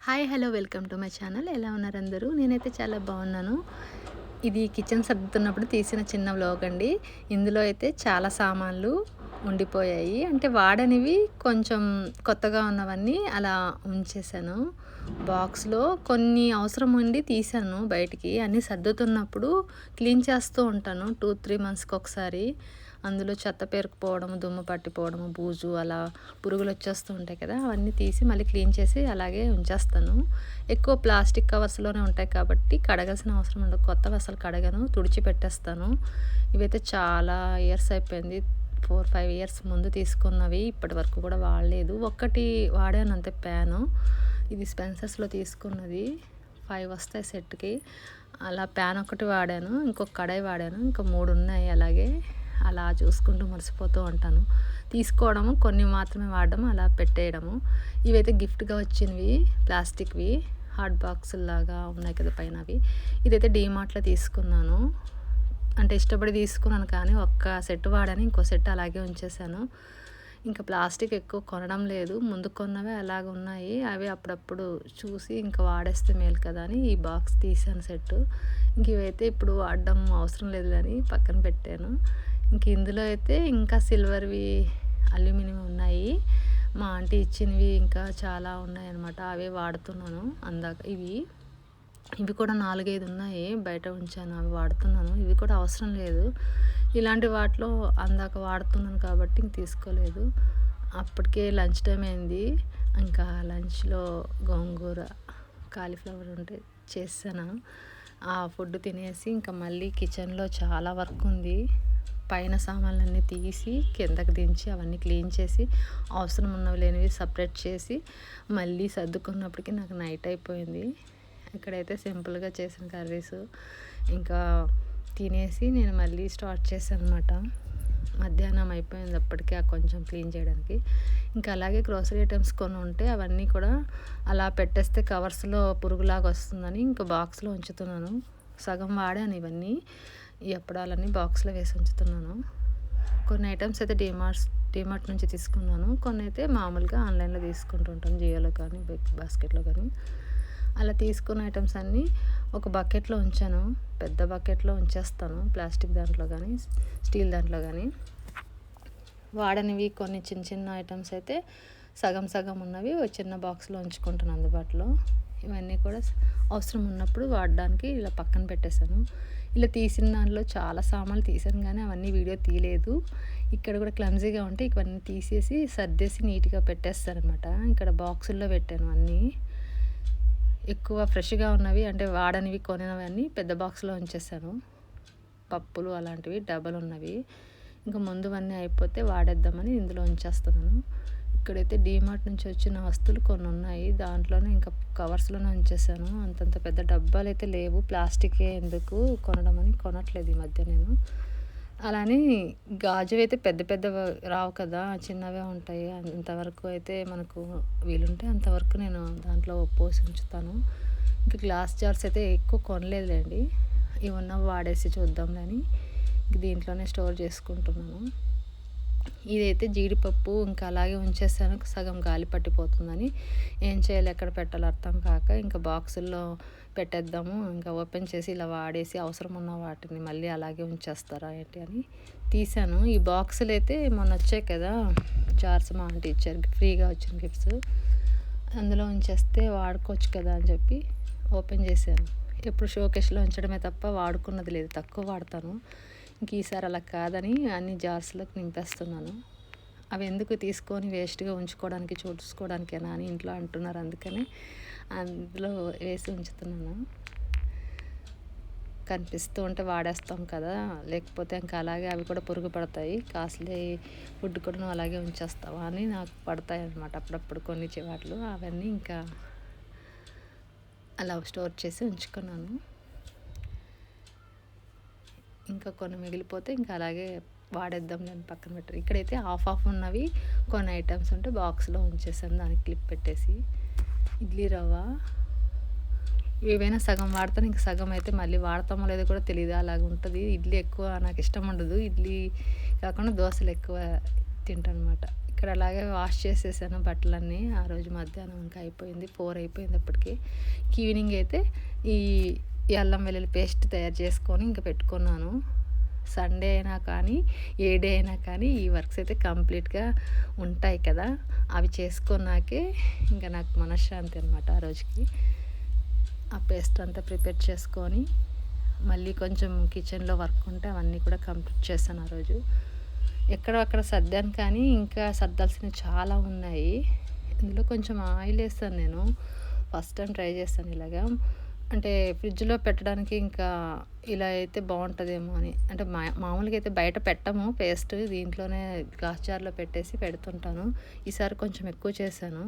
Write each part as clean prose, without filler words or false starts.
Hi hello welcome to my channel. ఎలా ఉన్నారు అందరూ? నేనైతే చాలా బాగున్నాను. ఇది కిచెన్ సర్దుతున్నప్పుడు తీసిన చిన్న వ్లాగ్ అండి. ఇందులో అయితే చాలా సామాన్లు ఉండిపోయాయి. అంటే వాడనివి కొంచెం కొత్తగా ఉన్నవన్నీ అలా ఉంచేసాను. బాక్స్లో కొన్ని అవసరం ఉండి తీసాను బయటికి. అన్నీ సర్దుతున్నప్పుడు క్లీన్ చేస్తూ ఉంటాను 2-3 మంత్స్కి ఒకసారి. అందులో చెత్త పేరుకుపోవడము, దుమ్ము పట్టిపోవడము, బూజు అలా పురుగులు వచ్చేస్తూ ఉంటాయి కదా, అవన్నీ తీసి మళ్ళీ క్లీన్ చేసి అలాగే ఉంచేస్తాను. ఎక్కువ ప్లాస్టిక్ కవర్స్లోనే ఉంటాయి కాబట్టి కడగాల్సిన అవసరం ఉండదు. కొత్తవి అసలు కడగను, తుడిచి పెట్టేస్తాను. ఇవైతే చాలా ఇయర్స్ అయిపోయింది. 4-5 ఇయర్స్ ముందు తీసుకున్నవి, ఇప్పటి వరకు కూడా వాడలేదు. ఒక్కటి వాడాను అంతే, ప్యాను. ఇది స్పెన్సర్స్లో తీసుకున్నది. 5 వస్తాయి సెట్కి. అలా ప్యాన్ ఒకటి వాడాను, ఇంకొక కడాయి వాడాను, ఇంకా 3 ఉన్నాయి అలాగే. అలా చూసుకుంటూ మర్చిపోతూ ఉంటాను. తీసుకోవడము, కొన్ని మాత్రమే వాడడం, అలా పెట్టేయడము. ఇవైతే గిఫ్ట్గా వచ్చినవి, ప్లాస్టిక్వి హాట్ బాక్సుల్లాగా ఉన్నాయి కదా పైన అవి. ఇదైతే డీమార్ట్లో తీసుకున్నాను. అంటే ఇష్టపడి తీసుకున్నాను కానీ ఒక్క సెట్ వాడాను, ఇంకో సెట్ అలాగే ఉంచేసాను. ఇంకా ప్లాస్టిక్ ఎక్కువ కొనడం లేదు. ముందు కొన్నవే అలాగ ఉన్నాయి. అవి అప్పుడప్పుడు చూసి ఇంకా వాడేస్తే మేలు కదా అని ఈ బాక్స్ తీసాను సెట్టు. ఇంక ఇవైతే ఇప్పుడు వాడడం అవసరం లేదు అని పక్కన పెట్టాను. ఇంక ఇందులో అయితే ఇంకా సిల్వర్వి, అల్యూమినియం ఉన్నాయి. మా ఆంటీ ఇచ్చినవి ఇంకా చాలా ఉన్నాయన్నమాట. అవే వాడుతున్నాను. అందాక ఇవి కూడా 4-5 ఉన్నాయి. బయట ఉంచాను, అవి వాడుతున్నాను. ఇవి కూడా అవసరం లేదు. ఇలాంటి వాటిలో అందాక వాడుతున్నాను కాబట్టి ఇంక తీసుకోలేదు. అప్పటికే లంచ్ టైం అయింది. ఇంకా లంచ్లో గోంగూర, కాలీఫ్లవర్ ఉంటే చేశాను. ఆ ఫుడ్ తినేసి ఇంకా మళ్ళీ కిచెన్లో చాలా వర్క్ ఉంది. పైన సామాన్లన్నీ తీసి కిందకి దించి అవన్నీ క్లీన్ చేసి అవసరం ఉన్నవి లేనివి సపరేట్ చేసి మళ్ళీ సర్దుకున్నప్పటికీ నాకు నైట్ అయిపోయింది. ఇక్కడైతే సింపుల్గా చేసిన కర్రీస్ ఇంకా తినేసి నేను మళ్ళీ స్టార్ట్ చేశాను అనమాట. మధ్యాహ్నం అయిపోయింది అప్పటికే ఆ కొంచెం క్లీన్ చేయడానికి. ఇంకా అలాగే గ్రోసరీ ఐటమ్స్ కొన్ని ఉంటే అవన్నీ కూడా అలా పెట్టేస్తే కవర్స్లో పురుగులాగా వస్తుందని ఇంకా బాక్స్లో ఉంచుతున్నాను. సగం వాడాను ఇవన్నీ. ఈ అప్పడాలన్నీ బాక్స్లో వేసి ఉంచుతున్నాను. కొన్ని ఐటమ్స్ అయితే డీమార్ట్ నుంచి తీసుకున్నాను. కొన్ని అయితే మామూలుగా ఆన్లైన్లో తీసుకుంటూ ఉంటాను, జియోలో కానీ బిగ్ బాస్కెట్లో కానీ. అలా తీసుకున్న ఐటమ్స్ అన్నీ ఒక బకెట్లో ఉంచాను. పెద్ద బకెట్లో ఉంచేస్తాను, ప్లాస్టిక్ దాంట్లో కానీ స్టీల్ దాంట్లో కానీ. వాడనివి కొన్ని చిన్న చిన్న ఐటమ్స్ అయితే సగం సగం ఉన్నవి ఒక చిన్న బాక్స్లో ఉంచుకుంటాను అందుబాటులో. ఇవన్నీ కూడా అవసరం ఉన్నప్పుడు వాడడానికి ఇలా పక్కన పెట్టేశాను. ఇలా తీసిన దాంట్లో చాలా సామాన్లు తీసాను కానీ అవన్నీ వీడియో తీయలేదు. ఇక్కడ కూడా క్లమ్జీగా ఉంటే ఇవన్నీ తీసేసి సర్దేసి నీట్గా పెట్టేస్తారనమాట. ఇక్కడ బాక్సుల్లో పెట్టాను అన్నీ. ఎక్కువ ఫ్రెష్గా ఉన్నవి అంటే వాడనివి కొనినవి అన్నీ పెద్ద బాక్స్లో ఉంచేసాను. పప్పులు అలాంటివి డబల్ ఉన్నవి. ఇంకా ముందువన్నీ అయిపోతే వాడేద్దామని ఇందులో ఉంచేస్తున్నాను. ఇక్కడైతే డీమార్ట్ నుంచి వచ్చిన వస్తువులు కొన్ని ఉన్నాయి. దాంట్లోనే ఇంకా కవర్స్లోనే ఉంచేసాను. అంతంత పెద్ద డబ్బాలు అయితే లేవు. ప్లాస్టికే ఎందుకు కొనడం అని కొనట్లేదు ఈ మధ్య నేను. అలానే గాజువి అయితే పెద్ద పెద్దవి రావు కదా, చిన్నవే ఉంటాయి. అంతవరకు అయితే మనకు వీలుంటే అంతవరకు నేను దాంట్లో పోసి ఉంచుతాను. ఇంకా గ్లాస్ జార్స్ అయితే ఎక్కువ కొనలేదులేండి. ఇవి ఉన్నవి వాడేసి చూద్దాంలే అని దీంట్లోనే స్టోర్ చేసుకుంటున్నాను. ఇదైతే జీడిపప్పు ఇంకా అలాగే ఉంచేసాను, సగం గాలి పట్టిపోతుందని. ఏం చేయాలి, ఎక్కడ పెట్టాలో అర్థం కాక ఇంకా బాక్సుల్లో పెట్టేద్దాము, ఇంకా ఓపెన్ చేసి ఇలా వాడేసి అవసరం ఉన్న వాటిని మళ్ళీ అలాగే ఉంచేస్తారా ఏంటి అని తీసాను. ఈ బాక్సులు అయితే మొన్న వచ్చాయి కదా జార్స్, మా ఆంటీ ఇచ్చారు ఫ్రీగా వచ్చిన గిఫ్ట్స్. అందులో ఉంచేస్తే వాడుకోవచ్చు కదా అని చెప్పి ఓపెన్ చేశాను. ఎప్పుడు షోకేస్లో ఉంచడమే తప్ప వాడుకున్నది లేదు, తక్కువ వాడతాను. ఇంక ఈసారి అలా కాదని అన్ని జార్స్లోకి నింపేస్తున్నాను. అవి ఎందుకు తీసుకొని వేస్ట్గా ఉంచుకోవడానికి, చూసుకోవడానికేనా అని ఇంట్లో అంటున్నారు. అందుకని అందులో వేసి ఉంచుతున్నాను. కనిపిస్తూ ఉంటే వాడేస్తాం కదా, లేకపోతే ఇంకా అలాగే అవి కూడా పురుగు పడతాయి. కాస్ట్లీ ఫుడ్ కూడా నువ్వు అలాగే ఉంచేస్తావా అని నాకు పడతాయి అన్నమాట అప్పుడప్పుడు కొన్ని చివాట్లు. అవన్నీ ఇంకా అలా స్టోర్ చేసి ఉంచుకున్నాను. ఇంకా కొన్ని మిగిలిపోతే ఇంకా అలాగే వాడేద్దాం నేను పక్కన పెట్టాను. ఇక్కడైతే ఆఫ్ ఉన్నవి కొన్ని ఐటమ్స్ ఉంటే బాక్స్లో ఉంచేసాను, దానికి క్లిప్ పెట్టేసి. ఇడ్లీ రవ్వ ఏవైనా సగం వాడతాను, ఇంక సగం అయితే మళ్ళీ వాడతామో లేదో కూడా తెలియదు, అలాగ ఉంటుంది. ఇడ్లీ ఎక్కువ నాకు ఇష్టం ఉండదు. ఇడ్లీ కాకుండా దోశలు ఎక్కువ తింటాను అనమాట. ఇక్కడ అలాగే వాష్ చేసేసాను బట్టలన్నీ. ఆ రోజు మధ్యాహ్నం ఇంకా అయిపోయింది, 4 అయిపోయింది అప్పటికి. ఈవినింగ్ అయితే ఈ అల్లం వెల్లుల్లి పేస్ట్ తయారు చేసుకొని ఇంక పెట్టుకున్నాను. సండే అయినా కానీ, ఏ డే అయినా కానీ ఈ వర్క్స్ అయితే కంప్లీట్‌గా ఉంటాయి కదా! అవి చేసుకున్నాకే ఇంకా నాకు మనశ్శాంతి అనమాట ఆ రోజుకి. ఆ పేస్ట్ అంతా ప్రిపేర్ చేసుకొని, మళ్ళీ కొంచెం కిచెన్‌లో వర్క్ ఉంటే అవన్నీ కూడా కంప్లీట్ చేశాను ఆ రోజు. ఎక్కడో అక్కడ సర్దాను కానీ, ఇంకా సర్దాల్సినవి చాలా ఉన్నాయి. ఇందులో కొంచెం ఆయిల్ ఏసాను నేను. ఫస్ట్ టైం ట్రై చేశాను ఇలాగా. అంటే ఫ్రిడ్జ్‌లో పెట్టడానికి ఇంకా ఇలా అయితే బావుంటదేమో అని. అంటే మామూలుగా అయితే బయట పెట్టము పేస్ట్. దీంట్లోనే గ్లాస్ జార్‌లో పెట్టేసి పెడుతుంటాను. ఈసారి కొంచెం ఎక్కువ చేశాను.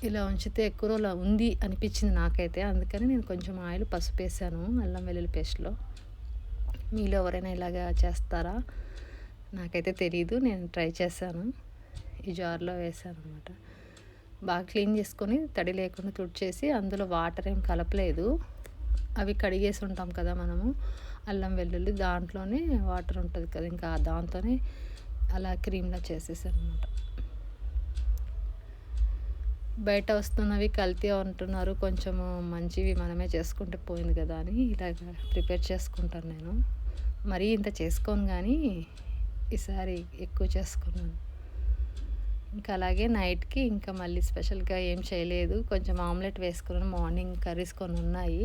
ఇలా ఉంచితే ఎక్కువ రోజులు ఉంది అనిపించింది నాకైతే. అందుకని నేను కొంచెం ఆయిల్, పసుపేసాను అల్లం వెల్లుల్లి పేస్ట్‌లో. మీలో ఎవరైనా ఇలాగా చేస్తారా? నాకైతే తెలీదు. నేను ట్రై చేశాను. ఈ జార్‌లో వేసాననమాట. బాగా క్లీన్ చేసుకొని తడి లేకుండా తుడిచేసి అందులో వాటర్ ఏం కలపలేదు. అవి కడిగేసి ఉంటాం కదా మనము అల్లం వెల్లుల్లి, దాంట్లోనే వాటర్ ఉంటుంది కదా, ఇంకా దాంతోనే అలా క్రీమ్‌లా చేసేసాననమాట. బయట వస్తున్నవి కల్తీ అంటున్నారు, కొంచెము మంచివి మనమే చేసుకుంటే పోయింది కదా అని ఇలాగ ప్రిపేర్ చేసుకుంటాను నేను. మరీ ఇంత చేసుకోను కానీ ఈసారి ఎక్కువ చేసుకున్నాను. ఇంకా అలాగే నైట్‌కి ఇంకా మళ్ళీ స్పెషల్‌గా ఏం చేయలేదు. కొంచెం ఆమ్లెట్ వేసుకున్నాను. మార్నింగ్ కర్రీస్ కొన్ని ఉన్నాయి.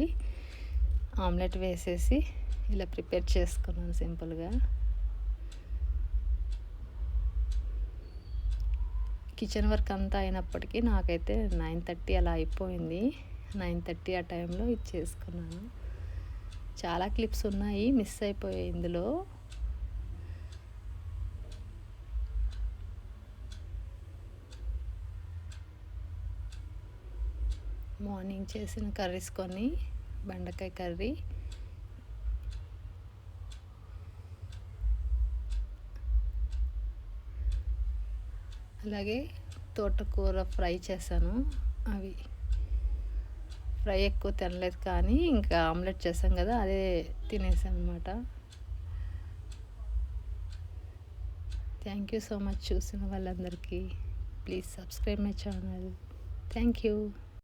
ఆమ్లెట్ వేసేసి ఇలా ప్రిపేర్ చేసుకున్నాను సింపుల్‌గా. కిచెన్ వర్క్ అంతా అయినప్పటికీ నాకైతే 9:30 అలా అయిపోయింది. 9:30 ఆ టైంలో ఇది చేసుకున్నాను. చాలా క్లిప్స్ ఉన్నాయి, మిస్ అయిపోయాయి ఇందులో. మార్నింగ్ చేసిన కర్రీస్ కొన్ని, బెండకాయ కర్రీ, అలాగే తోటకూర ఫ్రై చేశాను. అవి ఫ్రై ఎక్కువ తినలేదు కానీ ఇంకా ఆమ్లెట్ చేసాం కదా, అదే తినేసాను అనమాట. థ్యాంక్ యూ సో మచ్ చూసిన వాళ్ళందరికీ. Please subscribe my channel. Thank you.